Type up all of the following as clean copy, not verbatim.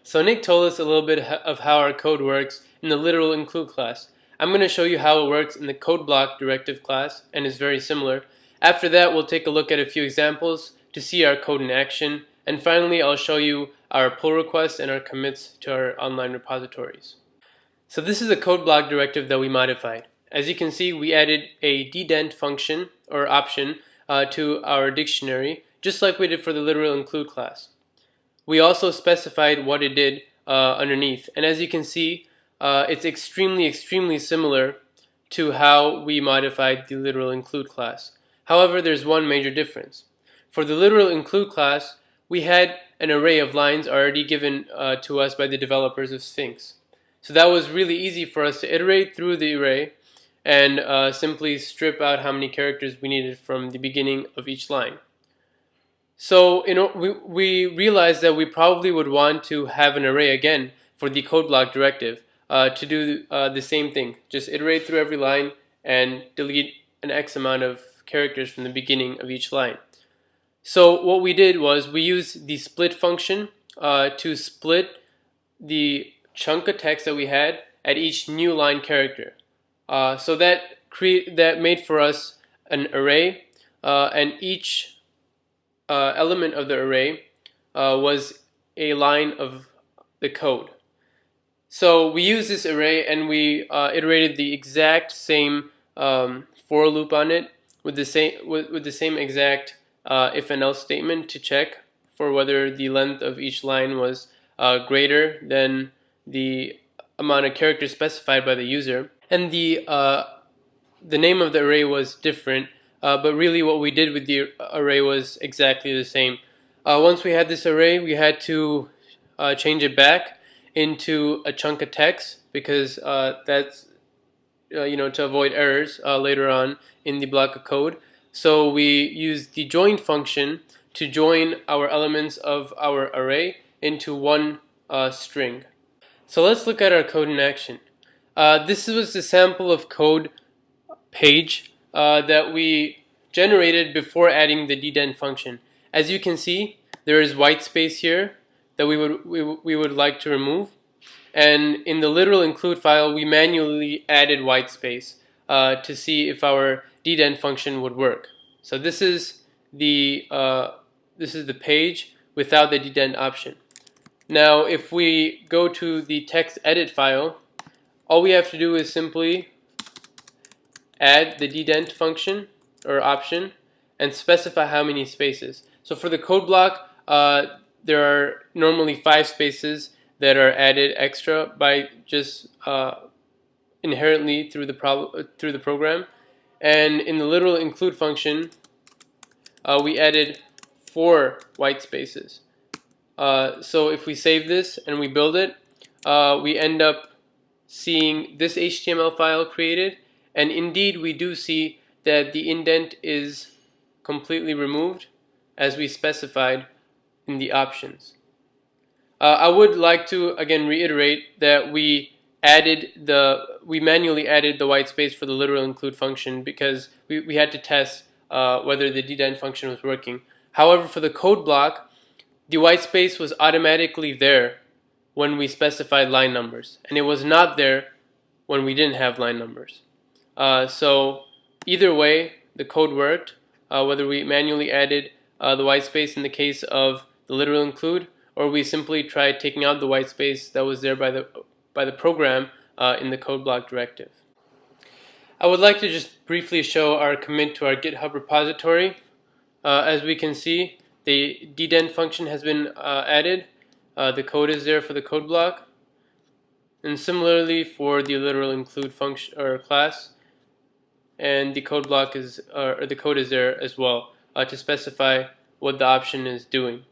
So Nick told us a little bit of how our code works in the literal include class. I'm going to show you how it works in the code block directive class, and is very similar. After that, we'll take a look at a few examples to see our code in action, and finally I'll show you our pull requests and our commits to our online repositories. So this is a code block directive that we modified. As you can see, we added a dedent function or option to our dictionary, just like we did for the literal include class. We also specified what it did underneath, and as you can see, it's extremely similar to how we modified the literal include class. However, there's one major difference. For the literal include class, we had an array of lines already given to us by the developers of Sphinx. So that was really easy for us to iterate through the array and simply strip out how many characters we needed from the beginning of each line. So we realized that we probably would want to have an array again for the code block directive to do the same thing. Just iterate through every line and delete an X amount of characters from the beginning of each line. So what we did was we used the split function to split the chunk of text that we had at each new line character. So that made for us an array, and each element of the array was a line of the code. So we used this array and we iterated the exact same for loop on it with the same exact if and else statement to check for whether the length of each line was greater than the amount of characters specified by the user. And the name of the array was different, but really what we did with the array was exactly the same. Once we had this array, we had to change it back into a chunk of text because that's to avoid errors later on in the block of code. So we used the join function to join our elements of our array into one string. So let's look at our code in action. This was the sample of code page that we generated before adding the dedent function. As you can see, there is white space here that we would like to remove, and in the literal include file we manually added white space to see if our dedent function would work. So this is the page without the dedent option. Now if we go to the text edit file, all we have to do is simply add the dedent function or option and specify how many spaces. So for the code block, there are normally 5 spaces that are added extra by just inherently through the program. And in the literal include function, we added 4 white spaces. So if we save this and we build it, we end up seeing this HTML file created, and indeed we do see that the indent is completely removed as we specified in the options. I would like to again reiterate that we manually added the white space for the literal include function because we had to test whether the dedent function was working. However, for the code block, the white space was automatically there when we specified line numbers, and it was not there when we didn't have line numbers. So either way, the code worked, whether we manually added the white space in the case of the literal include, or we simply tried taking out the white space that was there by the program in the code block directive. I would like to just briefly show our commit to our GitHub repository. As we can see, the dedent function has been added. The code is there for the code block, and similarly for the literal include function or class, and the code block is or the code is there as well to specify what the option is doing.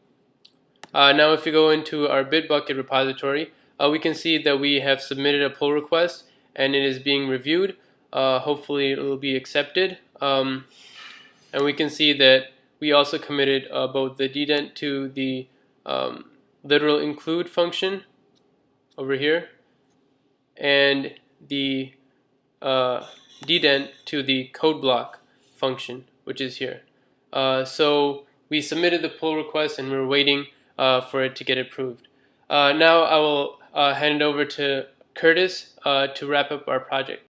Now if you go into our Bitbucket repository, we can see that we have submitted a pull request and it is being reviewed. Hopefully it will be accepted, and we can see that we also committed both the dedent to the literal include function over here and the dedent to the code block function, which is here. So we submitted the pull request and we're waiting for it to get approved. Now I will hand it over to Curtis to wrap up our project.